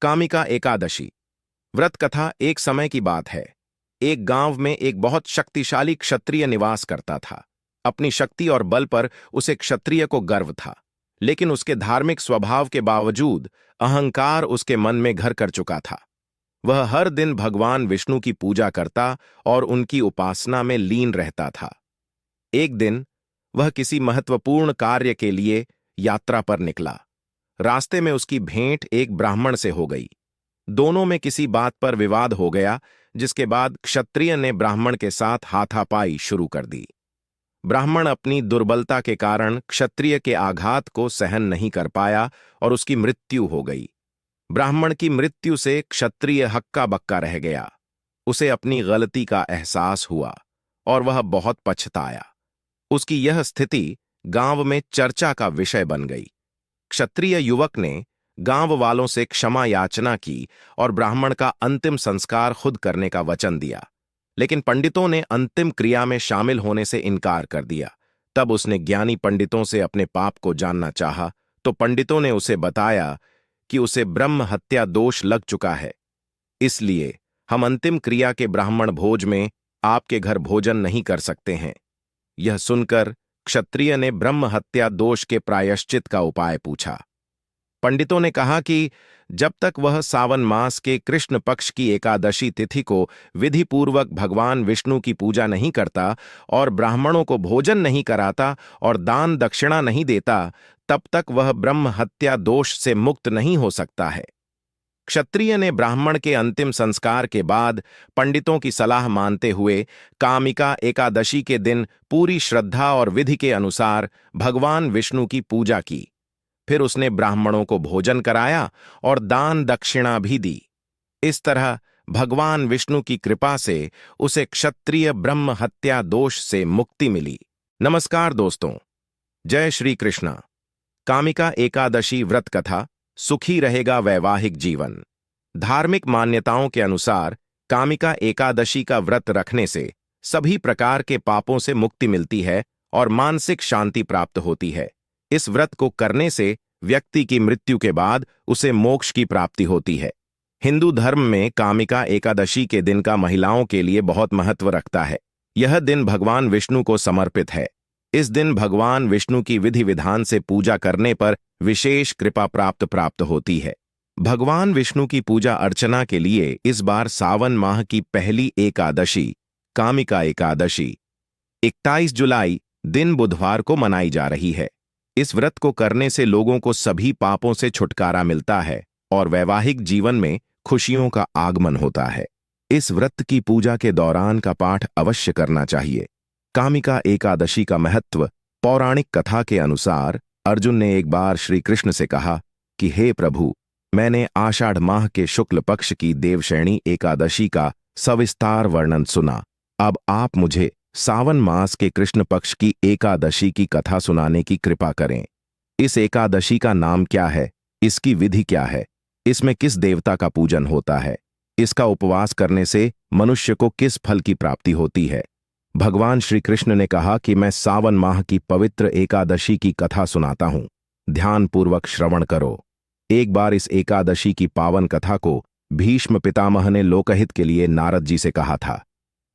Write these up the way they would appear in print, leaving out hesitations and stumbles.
कामिका एकादशी व्रत कथा। एक समय की बात है। एक गांव में एक बहुत शक्तिशाली क्षत्रिय निवास करता था। अपनी शक्ति और बल पर उसे क्षत्रिय को गर्व था, लेकिन उसके धार्मिक स्वभाव के बावजूद अहंकार उसके मन में घर कर चुका था। वह हर दिन भगवान विष्णु की पूजा करता और उनकी उपासना में लीन रहता था। एक दिन वह किसी महत्वपूर्ण कार्य के लिए यात्रा पर निकला। रास्ते में उसकी भेंट एक ब्राह्मण से हो गई। दोनों में किसी बात पर विवाद हो गया, जिसके बाद क्षत्रिय ने ब्राह्मण के साथ हाथापाई शुरू कर दी। ब्राह्मण अपनी दुर्बलता के कारण क्षत्रिय के आघात को सहन नहीं कर पाया और उसकी मृत्यु हो गई। ब्राह्मण की मृत्यु से क्षत्रिय हक्का बक्का रह गया। उसे अपनी गलती का एहसास हुआ और वह बहुत पछताया। उसकी यह स्थिति गांव में चर्चा का विषय बन गई। क्षत्रिय युवक ने गांव वालों से क्षमा याचना की और ब्राह्मण का अंतिम संस्कार खुद करने का वचन दिया, लेकिन पंडितों ने अंतिम क्रिया में शामिल होने से इनकार कर दिया। तब उसने ज्ञानी पंडितों से अपने पाप को जानना चाहा, तो पंडितों ने उसे बताया कि उसे ब्रह्म हत्या दोष लग चुका है, इसलिए हम अंतिम क्रिया के ब्राह्मण भोज में आपके घर भोजन नहीं कर सकते हैं। यह सुनकर क्षत्रिय ने ब्रह्म हत्या दोष के प्रायश्चित का उपाय पूछा। पंडितों ने कहा कि जब तक वह सावन मास के कृष्ण पक्ष की एकादशी तिथि को विधिपूर्वक भगवान विष्णु की पूजा नहीं करता और ब्राह्मणों को भोजन नहीं कराता और दान दक्षिणा नहीं देता, तब तक वह ब्रह्म हत्या दोष से मुक्त नहीं हो सकता है। क्षत्रिय ने ब्राह्मण के अंतिम संस्कार के बाद पंडितों की सलाह मानते हुए कामिका एकादशी के दिन पूरी श्रद्धा और विधि के अनुसार भगवान विष्णु की पूजा की। फिर उसने ब्राह्मणों को भोजन कराया और दान दक्षिणा भी दी। इस तरह भगवान विष्णु की कृपा से उसे क्षत्रिय ब्रह्म हत्या दोष से मुक्ति मिली। नमस्कार दोस्तों, जय श्री कृष्णा। कामिका एकादशी व्रत कथा। सुखी रहेगा वैवाहिक जीवन। धार्मिक मान्यताओं के अनुसार कामिका एकादशी का व्रत रखने से सभी प्रकार के पापों से मुक्ति मिलती है और मानसिक शांति प्राप्त होती है। इस व्रत को करने से व्यक्ति की मृत्यु के बाद उसे मोक्ष की प्राप्ति होती है। हिंदू धर्म में कामिका एकादशी के दिन का महिलाओं के लिए बहुत महत्व रखता है। यह दिन भगवान विष्णु को समर्पित है। इस दिन भगवान विष्णु की विधि विधान से पूजा करने पर विशेष कृपा प्राप्त होती है। भगवान विष्णु की पूजा अर्चना के लिए इस बार सावन माह की पहली एकादशी कामिका एकादशी 21 जुलाई दिन बुधवार को मनाई जा रही है। इस व्रत को करने से लोगों को सभी पापों से छुटकारा मिलता है और वैवाहिक जीवन में खुशियों का आगमन होता है। इस व्रत की पूजा के दौरान का पाठ अवश्य करना चाहिए। कामिका एकादशी का महत्व। पौराणिक कथा के अनुसार अर्जुन ने एक बार श्री कृष्ण से कहा कि हे प्रभु, मैंने आषाढ़ माह के शुक्ल पक्ष की देवशयनी एकादशी का सविस्तार वर्णन सुना। अब आप मुझे सावन मास के कृष्ण पक्ष की एकादशी की कथा सुनाने की कृपा करें। इस एकादशी का नाम क्या है? इसकी विधि क्या है? इसमें किस देवता का पूजन होता है? इसका उपवास करने से मनुष्य को किस फल की प्राप्ति होती है? भगवान श्री कृष्ण ने कहा कि मैं सावन माह की पवित्र एकादशी की कथा सुनाता हूं, ध्यानपूर्वक श्रवण करो। एक बार इस एकादशी की पावन कथा को भीष्म पितामह ने लोकहित के लिए नारद जी से कहा था।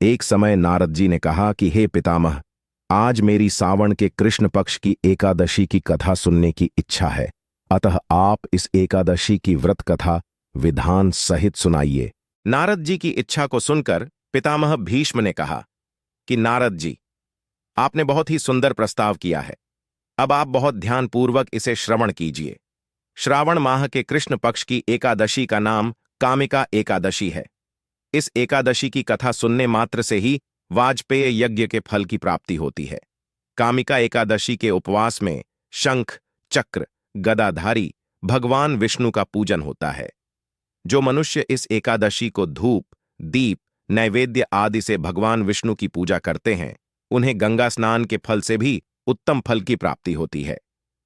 एक समय नारद जी ने कहा कि हे पितामह, आज मेरी सावन के कृष्ण पक्ष की एकादशी की कथा सुनने की इच्छा है, अतः आप इस एकादशी की व्रत कथा विधान सहित सुनाइए। नारद जी की इच्छा को सुनकर पितामह भीष्म ने कहा कि नारद जी, आपने बहुत ही सुंदर प्रस्ताव किया है। अब आप बहुत ध्यानपूर्वक इसे श्रवण कीजिए। श्रावण माह के कृष्ण पक्ष की एकादशी का नाम कामिका एकादशी है। इस एकादशी की कथा सुनने मात्र से ही वाजपेय यज्ञ के फल की प्राप्ति होती है। कामिका एकादशी के उपवास में शंख, चक्र, गदाधारी भगवान विष्णु का पूजन होता है। जो मनुष्य इस एकादशी को धूप, दीप, नैवेद्य आदि से भगवान विष्णु की पूजा करते हैं, उन्हें गंगा स्नान के फल से भी उत्तम फल की प्राप्ति होती है।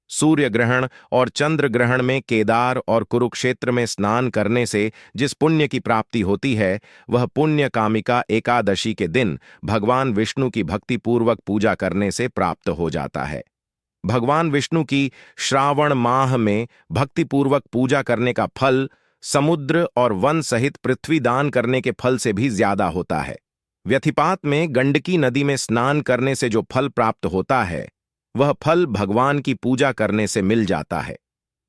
सूर्य ग्रहण और चंद्र ग्रहण में केदार और कुरुक्षेत्र में स्नान करने से जिस पुण्य की प्राप्ति होती है, वह पुण्य कामिका एकादशी के दिन भगवान विष्णु की भक्तिपूर्वक पूजा करने से प्राप्त हो जाता है। भगवान विष्णु की श्रावण माह में भक्तिपूर्वक पूजा करने का फल समुद्र और वन सहित पृथ्वी दान करने के फल से भी ज्यादा होता है। व्यथिपात में गंडकी नदी में स्नान करने से जो फल प्राप्त होता है, वह फल भगवान की पूजा करने से मिल जाता है।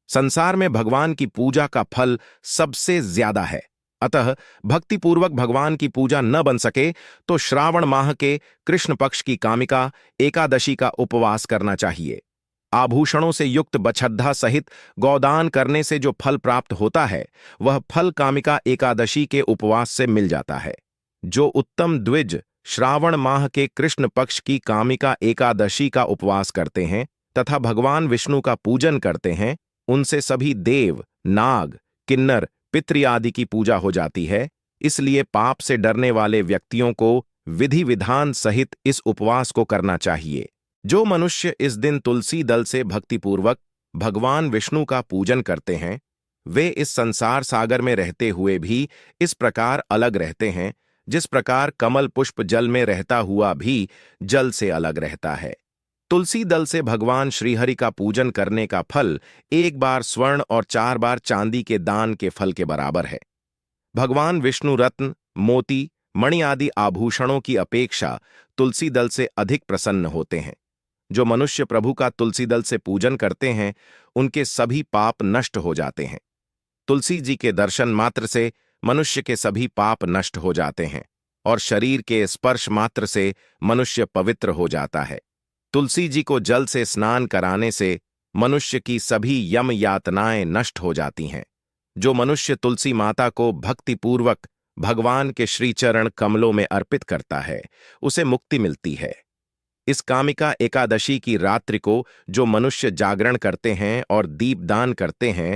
संसार में भगवान की पूजा का फल सबसे ज्यादा है। अतः भक्तिपूर्वक भगवान की पूजा न बन सके तो श्रावण माह के कृष्ण पक्ष की कामिका एकादशी का उपवास करना चाहिए। आभूषणों से युक्त बछद्धा सहित गौदान करने से जो फल प्राप्त होता है, वह फल कामिका एकादशी के उपवास से मिल जाता है। जो उत्तम द्विज श्रावण माह के कृष्ण पक्ष की कामिका एकादशी का उपवास करते हैं तथा भगवान विष्णु का पूजन करते हैं, उनसे सभी देव, नाग, किन्नर, पितृ आदि की पूजा हो जाती है। इसलिए पाप से डरने वाले व्यक्तियों को विधि विधान सहित इस उपवास को करना चाहिए। जो मनुष्य इस दिन तुलसी दल से भक्तिपूर्वक भगवान विष्णु का पूजन करते हैं, वे इस संसार सागर में रहते हुए भी इस प्रकार अलग रहते हैं, जिस प्रकार कमल पुष्प जल में रहता हुआ भी जल से अलग रहता है। तुलसी दल से भगवान श्रीहरि का पूजन करने का फल 1 बार स्वर्ण और 4 बार चांदी के दान के फल के बराबर है। भगवान विष्णु रत्न, मोती, मणि आदि आभूषणों की अपेक्षा तुलसी दल से अधिक प्रसन्न होते हैं। जो मनुष्य प्रभु का तुलसी दल से पूजन करते हैं, उनके सभी पाप नष्ट हो जाते हैं। तुलसी जी के दर्शन मात्र से मनुष्य के सभी पाप नष्ट हो जाते हैं और शरीर के स्पर्श मात्र से मनुष्य पवित्र हो जाता है। तुलसी जी को जल से स्नान कराने से मनुष्य की सभी यम यातनाएं नष्ट हो जाती हैं। जो मनुष्य तुलसी माता को भक्तिपूर्वक भगवान के श्रीचरण कमलों में अर्पित करता है, उसे मुक्ति मिलती है। इस कामिका एकादशी की रात्रि को जो मनुष्य जागरण करते हैं और दीपदान करते हैं,